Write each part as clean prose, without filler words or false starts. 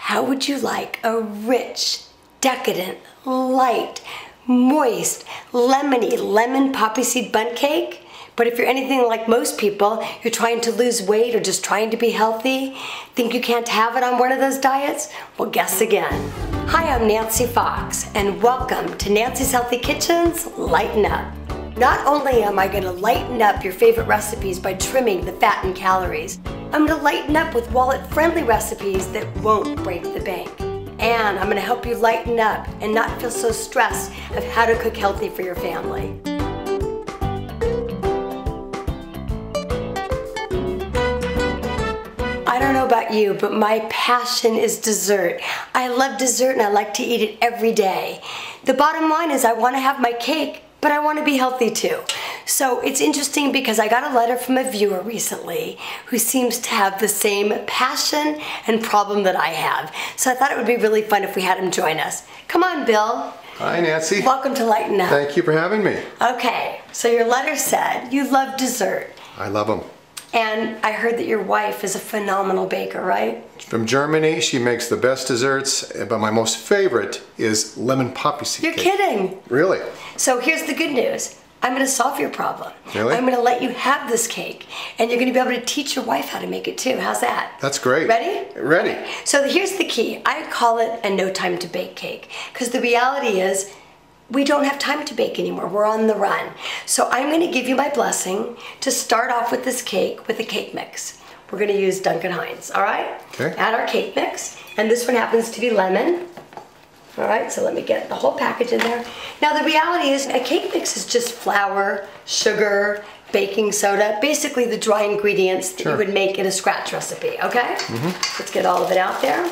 How would you like a rich, decadent, light, moist, lemony lemon poppy seed bundt cake? But if you're anything like most people, you're trying to lose weight or just trying to be healthy, think you can't have it on one of those diets? Well, guess again. Hi, I'm Nancy Fox, and welcome to Nancy's Healthy Kitchen's Lighten Up. Not only am I gonna lighten up your favorite recipes by trimming the fat and calories, I'm gonna lighten up with wallet-friendly recipes that won't break the bank. And I'm gonna help you lighten up and not feel so stressed of how to cook healthy for your family. I don't know about you, but my passion is dessert. I love dessert and I like to eat it every day. The bottom line is I wanna have my cake, but I want to be healthy too. So it's interesting because I got a letter from a viewer recently who seems to have the same passion and problem that I have. So I thought it would be really fun if we had him join us. Come on, Bill. Hi, Nancy. Welcome to Lighten Up. Thank you for having me. Okay, so your letter said you love dessert. I love them. And I heard that your wife is a phenomenal baker, right? From Germany, she makes the best desserts, but my most favorite is lemon poppy seed You're cake. kidding. Really? So here's the good news. I'm going to solve your problem. Really? I'm going to let you have this cake, and you're going to be able to teach your wife how to make it too. How's that? That's great. Ready? Ready. Okay. So here's the key. I call it a no time to bake cake, because the reality is we don't have time to bake anymore. We're on the run. So I'm going to give you my blessing to start off with this cake with a cake mix. We're going to use Duncan Hines, all right? Okay. Add our cake mix, and this one happens to be lemon. All right, so let me get the whole package in there. Now the reality is a cake mix is just flour, sugar, baking soda, basically the dry ingredients that you would make in a scratch recipe, okay? Let's get all of it out there.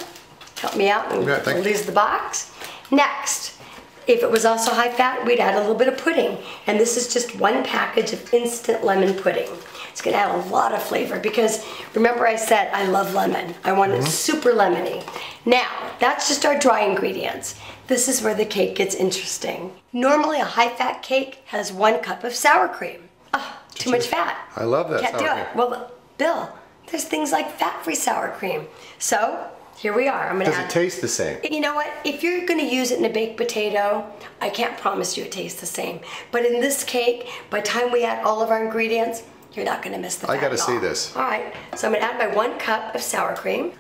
Help me out and release the box. Next, if it was also high fat, we'd add a little bit of pudding. And this is just one package of instant lemon pudding. It's gonna add a lot of flavor because remember I said I love lemon. I want it super lemony. Now, that's just our dry ingredients. This is where the cake gets interesting. Normally a high fat cake has 1 cup of sour cream. Oh, too much fat. I love that Can't do it. Well, Bill, there's things like fat-free sour cream. So, here we are. I'm gonna Does it taste the same? You know what? If you're gonna use it in a baked potato, I can't promise you it tastes the same. But in this cake, by the time we add all of our ingredients, you're not gonna miss the fat. I gotta at all. see this. All right, so I'm gonna add my 1 cup of sour cream.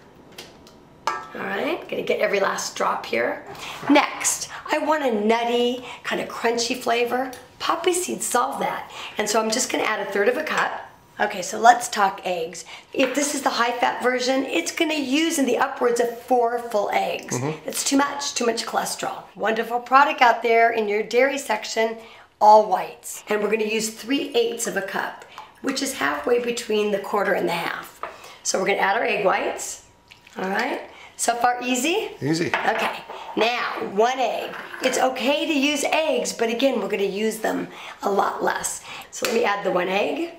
All right, gonna get every last drop here. Next, I want a nutty, kind of crunchy flavor. Poppy seeds solve that. And so I'm just gonna add 1/3 cup. Okay, so let's talk eggs. If this is the high-fat version, it's gonna use in the upwards of 4 full eggs. It's too much cholesterol. Wonderful product out there in your dairy section, all whites. And we're gonna use 3/8 of a cup, which is halfway between the 1/4 and the half. So we're gonna add our egg whites, all right? So far easy? Easy. Okay, now 1 egg. It's okay to use eggs, but again, we're gonna use them a lot less. So let me add the 1 egg.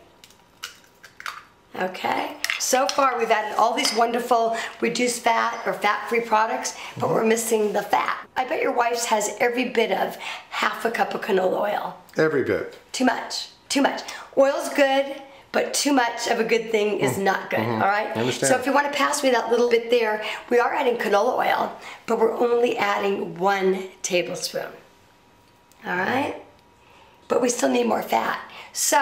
Okay, so far we've added all these wonderful reduced fat or fat-free products, but we're missing the fat. I bet your wife's has every bit of 1/2 cup of canola oil. Every bit. Too much, too much. Oil's good, but too much of a good thing is not good, all right? I understand. So if you want to pass me that little bit there, we are adding canola oil, but we're only adding 1 tablespoon, all right? But we still need more fat. So,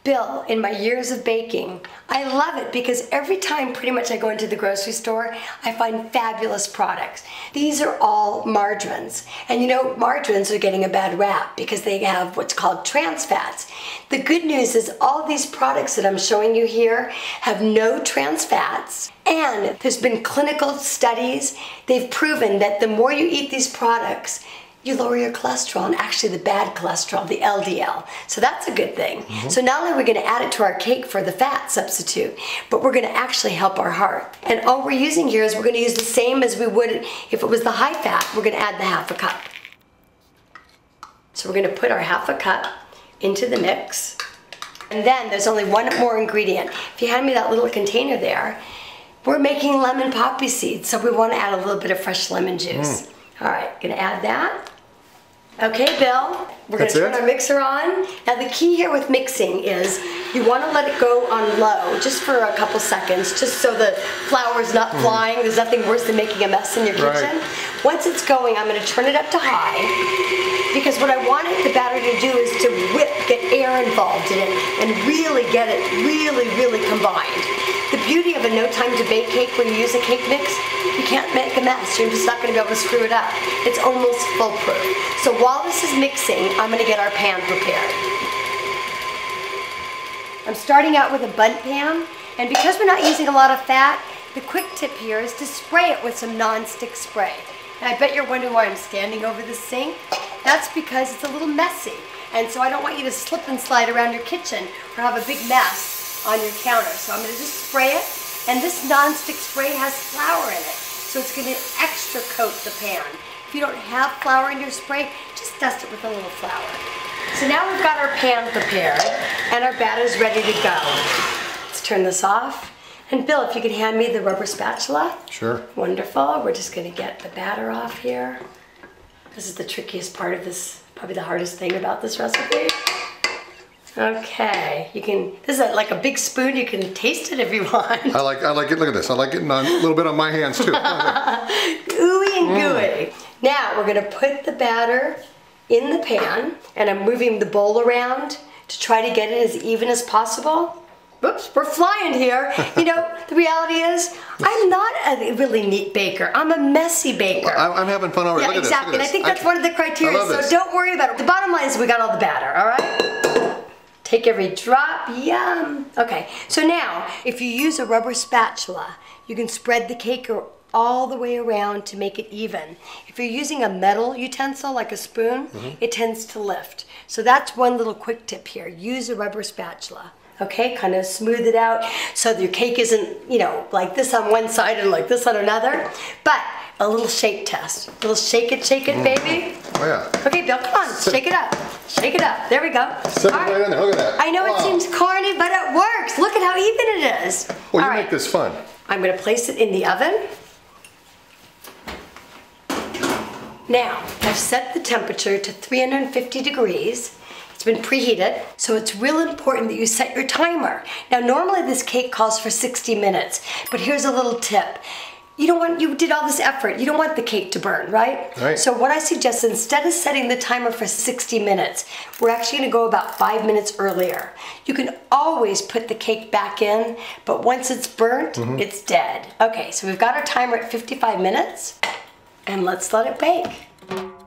Bill, in my years of baking, I love it because every time pretty much I go into the grocery store, I find fabulous products. These are all margarines. And you know, margarines are getting a bad rap because they have what's called trans fats. The good news is all these products that I'm showing you here have no trans fats. And there's been clinical studies. They've proven that the more you eat these products, you lower your cholesterol, and actually the bad cholesterol, the LDL. So that's a good thing. So not only are we gonna add it to our cake for the fat substitute, but we're gonna actually help our heart. And all we're using here is we're gonna use the same as we would if it was the high fat. We're gonna add the 1/2 cup. So we're gonna put our 1/2 cup into the mix. And then there's only 1 more ingredient. If you hand me that little container there, we're making lemon poppy seeds, so we wanna add a little bit of fresh lemon juice. All right, gonna add that. Okay, Bill, we're going to turn our mixer on. Now the key here with mixing is you want to let it go on low just for a couple seconds, just so the flour is not flying. There's nothing worse than making a mess in your kitchen. Once it's going, I'm going to turn it up to high, because what I want the batter to do is to whip, get air involved in it, and really get it really combined. The beauty of a no time to bake cake when you use a cake mix, you can't make a mess. You're just not going to be able to screw it up. It's almost foolproof. So while this is mixing, I'm going to get our pan prepared. I'm starting out with a bundt pan, and because we're not using a lot of fat, the quick tip here is to spray it with some non-stick spray. And I bet you're wondering why I'm standing over the sink. That's because it's a little messy, and so I don't want you to slip and slide around your kitchen or have a big mess on your counter. So I'm going to just spray it, and this non-stick spray has flour in it, so it's going to extra coat the pan. If you don't have flour in your spray, just dust it with a little flour. So now we've got our pan prepared, and our batter's ready to go. Let's turn this off. And Bill, if you could hand me the rubber spatula. Sure. Wonderful. We're just going to get the batter off here. This is the trickiest part of this, probably the hardest thing about this recipe. Okay, you can, this is like a big spoon, you can taste it if you want. I like it, look at this, I like it a little bit on my hands too. Ooey and gooey. Now we're going to put the batter in the pan, and I'm moving the bowl around to try to get it as even as possible. Whoops, we're flying here. You know, the reality is, I'm not a really neat baker. I'm a messy baker. Well, I'm having fun already. Yeah, exactly. And I think that's one of the criteria, so don't worry about it. The bottom line is we got all the batter, all right? Take every drop, yum. Okay, so now, if you use a rubber spatula, you can spread the cake all the way around to make it even. If you're using a metal utensil, like a spoon, it tends to lift. So that's one little quick tip here. Use a rubber spatula. Okay, kind of smooth it out so your cake isn't, you know, like this on one side and like this on another. But a little shake test. A little shake it, baby. Oh yeah. Okay, Bill, come on, shake it up. Shake it up. There we go. Sit right in there. Look at that. I know it seems corny, but it works. Look at how even it is. Well, you make this fun. I'm going to place it in the oven. Now, I've set the temperature to 350 degrees. It's been preheated, so it's real important that you set your timer. Now, normally this cake calls for 60 minutes, but here's a little tip. You did all this effort, you don't want the cake to burn, right? Right. So what I suggest, instead of setting the timer for 60 minutes, we're actually gonna go about 5 minutes earlier. You can always put the cake back in, but once it's burnt, it's dead. Okay, so we've got our timer at 55 minutes, and let's let it bake.